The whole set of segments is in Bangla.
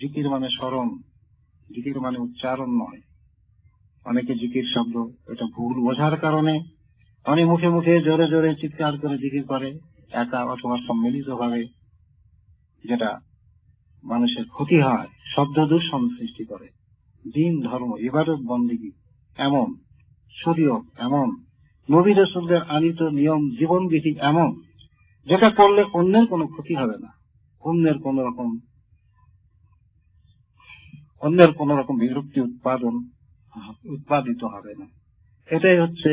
জিকির মানে স্মরণ, জিকির মানে উচ্চারণ নয়। অনেকে জিকির শব্দ এটা ভুল বোঝার কারণে অনেক মুখে মুখে জোরে জোরে চিৎকার করে জিকির করে, একা অথবা সম্মিলিত ভাবে, যেটা মানুষের ক্ষতি হয়, শব্দ দূষণ সৃষ্টি করে। দিন, ধর্ম, ইবাদত, বন্দেগী এমন, শরীয়ত এমন, নবী রাসূলদের আনিত নিয়ম জীবনবিধি এমন, যেটা করলে অন্যের কোনো ক্ষতি হবে না, অন্যের কোন রকম বিরক্তি উৎপাদিত হবে না। এটাই হচ্ছে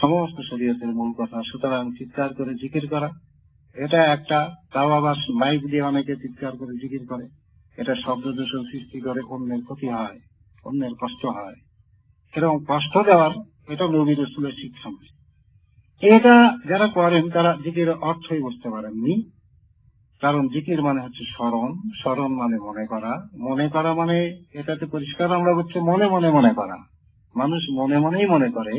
সমস্ত শরীয়তের মূল কথা। সুতরাং চিৎকার করে জিকির করা, এটা একটা, তাও আবার মাইক দিয়ে অনেকে চিৎকার করে জিকির করে, এটা শব্দ দূষণ সৃষ্টি করে, অন্যের ক্ষতি হয়, অন্যের কষ্ট হয়। এরকম কষ্ট দেওয়ার এটা নবী রাসূলের শিক্ষা নয়। এটা যারা করেন তারা জিকিরের অর্থই বুঝতে পারেননি। কারণ জিকির মানে হচ্ছে স্মরণ, স্মরণ মানে মনে করা, মনে করা মানে এটাতে পরিষ্কার আমরা বলছি মনে মনে মনে করা। মানুষ মনে মনেই মনে করে,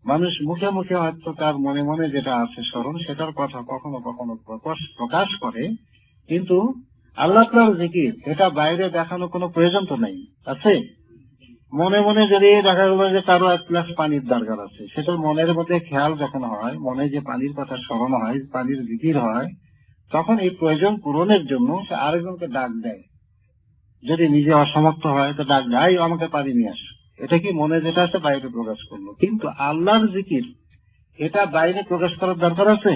মানুষ মুখে মুখে হয়তো তার মনে মনে যেটা আছে স্মরণ, সেটার কথা কখনো কখনো প্রকাশ করে, কিন্তু আল্লাহ তাআলার জিকির এটা বাইরে দেখানো কোনো প্রয়োজন তো নেই, আছে? মনে মনে যদি দেখা গেল যে কারো এক গ্লাস পানির দরকার আছে, সেটা মনের মধ্যে খেয়াল যখন হয়, মনে যে পানির কথা স্মরণ হয়, পানির জিকির হয়, তখন এই প্রয়োজন পূরণের জন্য সে আরেকজনকে ডাক দেয়। যদি নিজে অসমর্থ হয় তো ডাক দেয়, আমাকে পানি নিয়ে আস। এটা কি মনে যেটা আছে বাইরে প্রকাশ করলো। কিন্তু আল্লাহর জিকির এটা বাইরে প্রকাশ করার দরকার আছে?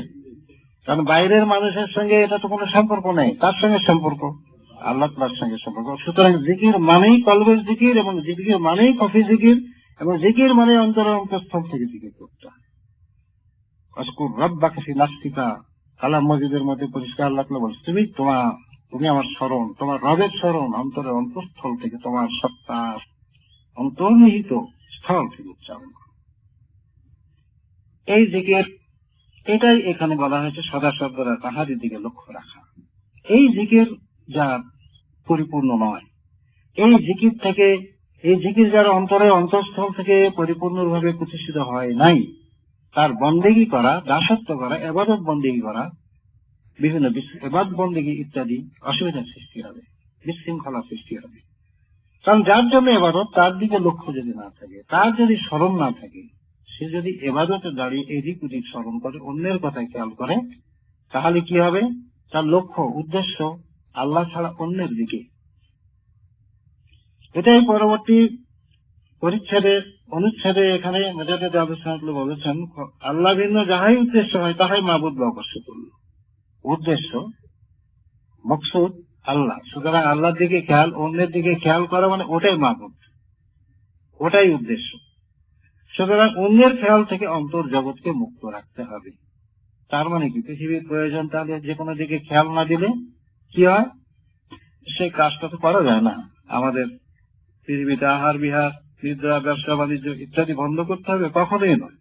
কারণ বাইরের মানুষের সঙ্গে এটা তো কোনো সম্পর্ক নেই, তার সঙ্গে সম্পর্ক আল্লাহ তাআলার সঙ্গে সম্পর্ক। সুতরাং জিকির মানেই কলবের জিকির, এবং জিকির মানেই কফি জিকির, এবং জিকির মানে অন্তরের অন্তঃস্থল থেকে জিকির করতে হয়। আজকুর রাব্বাকা ফি নাফসিকা, কালাম মজিদের মধ্যে পরিষ্কার আল্লাহ তাআলা বলছে, তুমি আমার স্মরণ, তোমার রবের স্মরণ অন্তরের অন্তঃস্থল থেকে, তোমার সত্তা অন্তর্নিহিত স্থল থেকে উচ্চারণ করো। এই জিকির, এটাই এখানে বলা হয়েছে সদা সর্বদা তাহারই দিকে লক্ষ্য রাখা। এই জিকির যা পরিপূর্ণ নয়, এই জিকির যার অন্তরের অন্তঃস্থল থেকে পরিপূর্ণভাবে প্রতিষ্ঠিত হয় নাই, তার বন্দেগী করা, দাসত্ব করা, ইবাদত বন্দেগী করা, বিভিন্ন ইবাদত বন্দেগী ইত্যাদি অসুবিধার সৃষ্টি হবে, বিশৃঙ্খলা সৃষ্টি হবে। কারণ যার জন্য ইবাদত, তার দিকে লক্ষ্য যদি না থাকে, তার যদি স্মরণ না থাকে, সে যদি ইবাদতে দাঁড়িয়ে এদিক ওদিক স্মরণ করে, অন্যের কথায় খেয়াল করে, তাহলে কি হবে? তার লক্ষ্য উদ্দেশ্য আল্লাহ ছাড়া অন্যের দিকে। এটাই পরবর্তী অনুচ্ছেদে এখানে মুজাদ্দিদ আবু সাঈদ বলেছেন, আল্লাহ ভিন্ন যাহাই উদ্দেশ্য হয় তাহাই মাবুদ বা উপাস্য করল। উদ্দেশ্য, মকসুদ আল্লাহ। সুতরাং আল্লাহর দিকে খেয়াল, অন্যের দিকে খেয়াল করা মানে ওটাই মাবুদ, ওটাই উদ্দেশ্য। সুতরাং অন্যের খেয়াল থেকে অন্তর জগৎকে মুক্ত রাখতে হবে। তার মানে কি, পৃথিবীর প্রয়োজন তাহলে যে কোনো দিকে খেয়াল না দিলে কি হয়? সেই কাজটা তো করা যায় না। আমাদের পৃথিবীতে আহার বিহার, নিদ্রা, ব্যবসা বাণিজ্য ইত্যাদি বন্ধ করতে হবে? কখনোই নয়।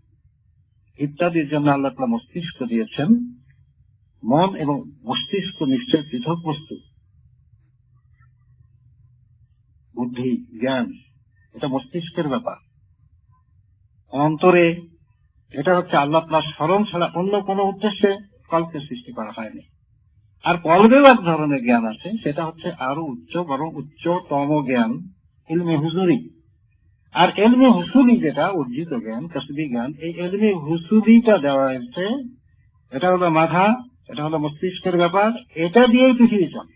ইত্যাদির জন্য আল্লাহ তাআলা মস্তিষ্ক দিয়েছেন। মন এবং মস্তিষ্ক নিশ্চয় পৃথক বস্তু। বুদ্ধি, জ্ঞান এটা মস্তিষ্কের ব্যাপার। অন্তরে এটা হচ্ছে আল্লাহ তাআলার স্মরণ ছাড়া অন্য কোনো উদ্দেশ্যে কল্পে সৃষ্টি করা হয়নি। আর কল্পেও এক ধরনের জ্ঞান আছে, সেটা হচ্ছে আরো উচ্চ, বরং উচ্চতম জ্ঞান, ইলমে হুজুরি। আর ইলমে হুসুলি যেটা অর্জিত জ্ঞান, কাসবি জ্ঞান, এই ইলমে হুসুলিটা দেওয়া হয়েছে, এটা হলো মাথা, এটা হলো মস্তিষ্কের ব্যাপার, এটা দিয়েই পৃথিবী চলে।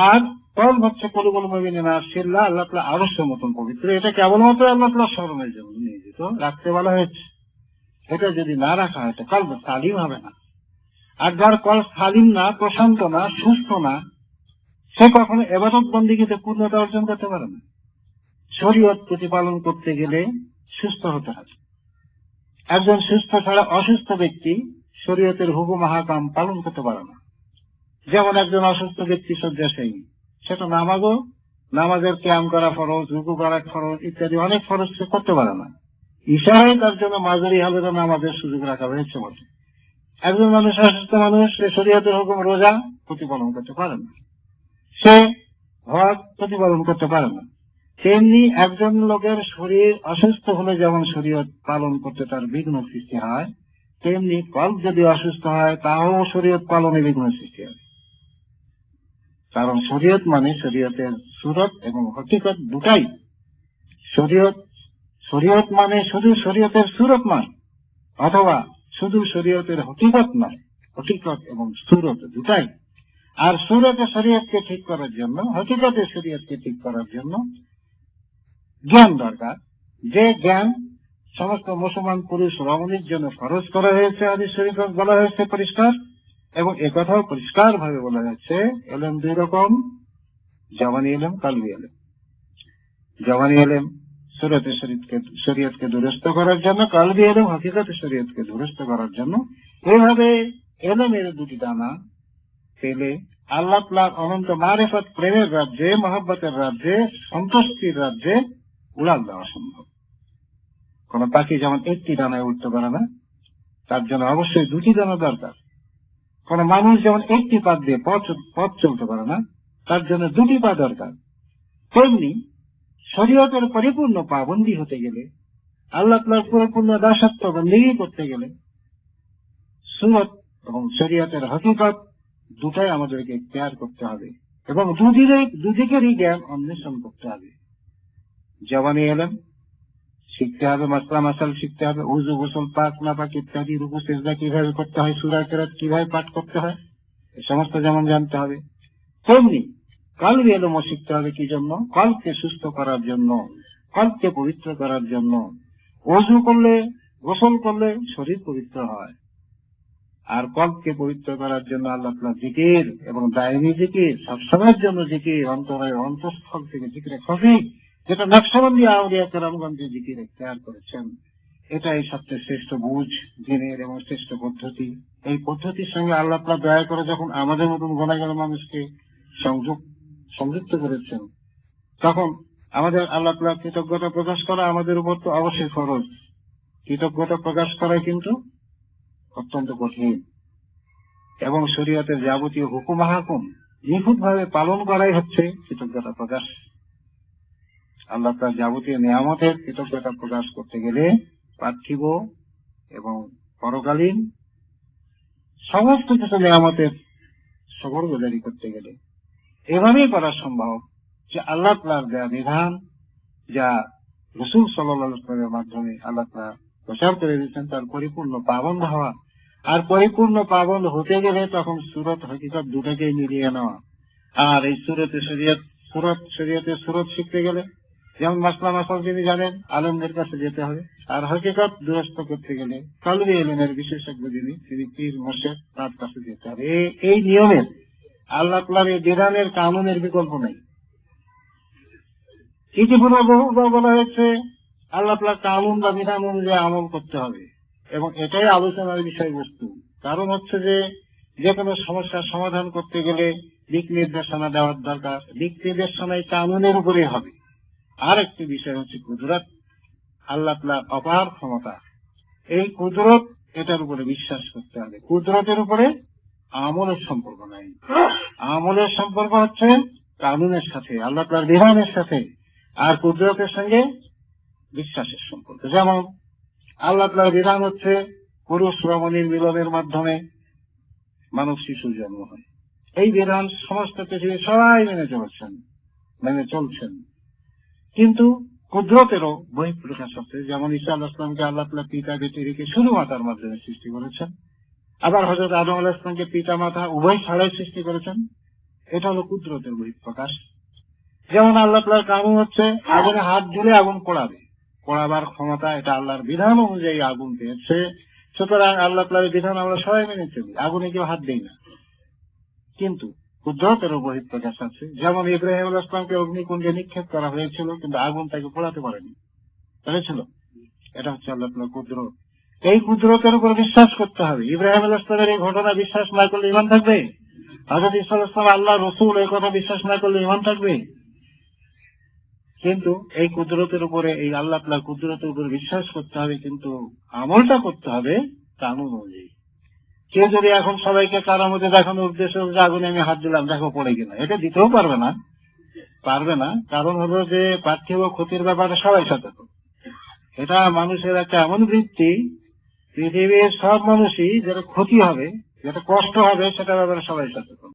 আর কল হচ্ছে কলুবুল মুমিনিনা ফিল্লাহ, আল্লাহ তাআলা আরশের মতন পবিত্র। এটা কেবলমাত্র আল্লাহ তাআলার স্মরণের জন্য নিয়োজিত, রাখতে বলা হয়েছে। এটা যদি না রাখা হয় তো কলব সালিম হবে না। আর যার কলব সালিম না, প্রশান্ত না, সুস্থ না, সে কখনো ইবাদত বন্দেগীতে পূর্ণতা অর্জন করতে পারে না। শরীয়ত প্রতিপালন করতে গেলে সুস্থ হতে হবে। একজন সুস্থ ছাড়া অসুস্থ ব্যক্তি শরীয়তের হুকুম আহকাম পালন করতে পারে না। যেমন একজন অসুস্থ ব্যক্তি শয্যাশায়ী, সেটা নামাজের কিয়াম করা ফরজ, রুকু করা ফরজ ইত্যাদি অনেক ফরজ সে করতে পারে না। ইশারায় তার জন্য মাঝারি হালতে নামাজের সুযোগ রাখা হয়েছে বটে। একজন মানুষ, অসুস্থ মানুষ, সে শরীয়তের হুকুম রোজা প্রতিপালন করতে পারে না, সে হজ প্রতিপালন করতে পারে না। তেমনি একজন লোকের শরীর অসুস্থ হলে যেমন শরীয়ত পালন করতে তার বিঘ্ন সৃষ্টি হয়, তেমনি কল্প যদি অসুস্থ হয় তাও শরীয়ত পালনে বিঘ্ন সৃষ্টি হয়। কারণ শরীয়ত মানে শরীয়তের সুরত এবং হকিকত দুটাই। শরীয়ত মানে শুধু শরীয়তের সুরত নয়, অথবা শুধু শরীয়তের হকিকত নয়, হকিকত এবং সুরত দুটাই। আর সুরতে শরীয়তকে ঠিক করার জন্য, হকিকতে শরীয়তকে ঠিক করার জন্য জ্ঞান দরকার, যে জ্ঞান সমস্ত মুসলমান পুরুষ রমণীর জন্য ফরজ করা হয়েছে। হাদিস শরীফে বলা হয়েছে পরিষ্কার, এবং একথাও পরিষ্কার ভাবে বলা হয়েছে, এলেম দুই রকম, জবানি এলেম, কালবি এলেম। জবানি এলেম সুরতে শরীয়তকে দুরস্ত করার জন্য, কালবি এলেম হকিকতে শরীয়তকে দুরস্ত করার জন্য। এইভাবে এলেমের দুটি দানা পেলে আল্লাহ তাআলার অনন্ত মারিফত, প্রেমের রাজ্যে, মহব্বতের রাজ্যে, সন্তুষ্টির রাজ্যে উড়াল দেওয়া সম্ভব। কোন পাখি যেমন একটি ডানায় উঠতে পারে না, তার জন্য অবশ্যই দুটি ডানা দরকার। কোন মানুষ যেমন একটি পা দিয়ে পথ চলতে পারে না, তার জন্য দুটি পা দরকার। তেমনি শরীয়তের পরিপূর্ণ পাবন্দী হতে গেলে, আল্লাহ তাআলার পরিপূর্ণ দাসত্ব বন্দেগী করতে গেলে, সুন্নাত এবং শরীয়তের হকিকত দুটাই আমাদেরকে ইখতিয়ার করতে হবে, এবং দুদিকেরই জ্ঞান অন্বেষণ করতে হবে। জবানি এলেম শিখতে হবে, মাসলা মাসাল শিখতে হবে, উযু, গোসল, পাক না পাক ইত্যাদি, রুকু সিজদা কিভাবে করতে হয়, সূরা কেরাত কিভাবে পাঠ করতে হয়, এই সমস্ত যেমন জানতে হবে। তেমনি কলবি এলেমও শিখতে হবে। কি জন্য? কলবকে সুস্থ করার জন্য, কলবকে পবিত্র করার জন্য। ওযু করলে, গোসল করলে শরীর পবিত্র হয়, আর কলবকে পবিত্র করার জন্য আল্লাহ তাআলা জিকির এবং দায়মি জিকির, সবসময়ের জন্য জিকির, অন্তরের অন্তঃস্থল থেকে জিকিরে খফি, যেটা নকশবন্দি আউলিয়া কেরামগণ যে জিকির ইখতিয়ার করেছেন, এটাই সবচেয়ে শ্রেষ্ঠ বুঝ, দিনের এবং শ্রেষ্ঠ পদ্ধতি। এই পদ্ধতির সঙ্গে আল্লাহ তাআলা দয়া করে যখন আমাদের মতন গুনাহগার মানুষকে সংযুক্ত করেছেন, তখন আমাদের আল্লাহ তাআলা কৃতজ্ঞতা প্রকাশ করা আমাদের উপর তো অবশ্যই ফরজ। কৃতজ্ঞতা প্রকাশ করা কিন্তু অত্যন্ত কঠিন, এবং শরীয়তের যাবতীয় হুকুম হাকুম নিখুঁতভাবে পালন করাই হচ্ছে কৃতজ্ঞতা প্রকাশ। আল্লাহ তাআলার যাবতীয় নিয়ামতের কৃতজ্ঞতা প্রকাশ করতে গেলে পার্থিব এবং পরকালীন সমস্ত কিছু নিয়ামতের শুকরগুজারি করতে গেলে এভাবেই করা সম্ভব যে আল্লাহ তাআলার দেয়া বিধান, যা রাসূল সাল্লাল্লাহু আলাইহি ওয়াসাল্লামের মাধ্যমে আল্লাহ তাআলা প্রচার করে দিয়েছেন, তার পরিপূর্ণ পাবন্দ হওয়া। আর পরিপূর্ণ পাবন্দ হতে গেলে তখন সুরত হকিকত দুটাকেই মিলিয়ে নেওয়া। আর এই শরীয়তের সুরত শিখতে গেলে, যেমন মাসলা মাসাল যিনি জানেন, আলেমদের কাছে যেতে হবে। আর হকিকত দুরস্ত করতে গেলে কলবি ইলমের বিশেষজ্ঞ যিনি, তিনি পীর মুর্শিদ, তার কাছে যেতে হবে। এই নিয়মের, আল্লাহ তাআলার এই বিধানের, কানুনের বিকল্প নেই। ইতিপূর্বে বহুবার বলা হয়েছে আল্লাহ তাআলার কানুন বা বিধান অনুযায়ী আমল করতে হবে, এবং এটাই আলোচনার বিষয়বস্তু। কারণ হচ্ছে যে কোনো সমস্যার সমাধান করতে গেলে দিক নির্দেশনা দেওয়ার দরকার। দিক নির্দেশনায় কানুনের উপরে হবে। আর একটি বিষয় হচ্ছে কুদরত, আল্লাহ তাআলার অপার ক্ষমতা। এই কুদরত, এটার উপরে বিশ্বাস করতে হবে। কুদরতের উপরে আমলের সম্পর্ক নাই। আমলের সম্পর্ক হচ্ছে কানুনের সাথে, আল্লাহ তাআলার বিধানের সাথে, আর কুদরতের সঙ্গে বিশ্বাসের সম্পর্ক। যেমন আল্লাহ তাআলার বিধান হচ্ছে পুরুষ রমণীর মিলনের মাধ্যমে মানব শিশুর জন্ম হয়। এই বিধান সমস্ত পৃথিবীর সবাই মেনে চলছেন। কিন্তু কুদরতেরও বহিঃপ্রকাশ আছে। যেমন ঈসা আলাইহিস সালামকে আল্লাহ তাআলা পিতা বেটি রেখে শুধু মাতার মাধ্যমে সৃষ্টি করেছেন। আবার হযরত আদম আলাইহিস সালামকে পিতা মাতা উভয় ছাড়াই সৃষ্টি করেছেন। এটা হলো কুদরতের বহিঃপ্রকাশ। যেমন আল্লাহ তাআলার কানুন হচ্ছে আগুনে হাত দিলে আগুন পোড়াবার ক্ষমতা, এটা আল্লাহর বিধান অনুযায়ী আগুন পেয়েছে। সুতরাং আল্লাহ তাআলার বিধান আমরা সবাই মেনে চলি, আগুনে কেউ হাত দেই না। কিন্তু কুদরতেরও বহিঃপ্রকাশ আছে। যেমন ইব্রাহিম আলাইহিস সালামকে অগ্নিকুণ্ডে নিক্ষেপ করা হয়েছিল, কিন্তু আগুন তাকে পোড়াতে পারেনি, পেরেছিল। এটা হচ্ছে আল্লাহ তাআলার কুদরত। এই কুদরতের উপর বিশ্বাস করতে হবে। ইব্রাহিম আলাইহিস সালামের এই ঘটনা বিশ্বাস না করলে ঈমান থাকবে? হযরত ঈসা আলাইহিস সালাম আল্লাহ রাসূল, এই কথা বিশ্বাস না করলে ঈমান থাকবে? কিন্তু এই কুদরতের উপরে, এই আল্লাহ তাআলার কুদরতের উপর বিশ্বাস করতে হবে, কিন্তু আমলটা করতে হবে কানুন অনুযায়ী। কেউ যদি এখন সবাইকে কারামতে দেখানোর উদ্দেশ্যে আগুনে আমি হাত দিলাম, দেখো পড়ে কিনা, এটা দিতেও পারবে না। কারণ হলো যে পার্থিব ক্ষতির ব্যাপারে সবাই সচেতন। এটা মানুষের একটা এমন বৃত্তি, পৃথিবীর সব মানুষই যেটা ক্ষতি হবে, যেটা কষ্ট হবে, সেটার ব্যাপারে সবাই সচেতন।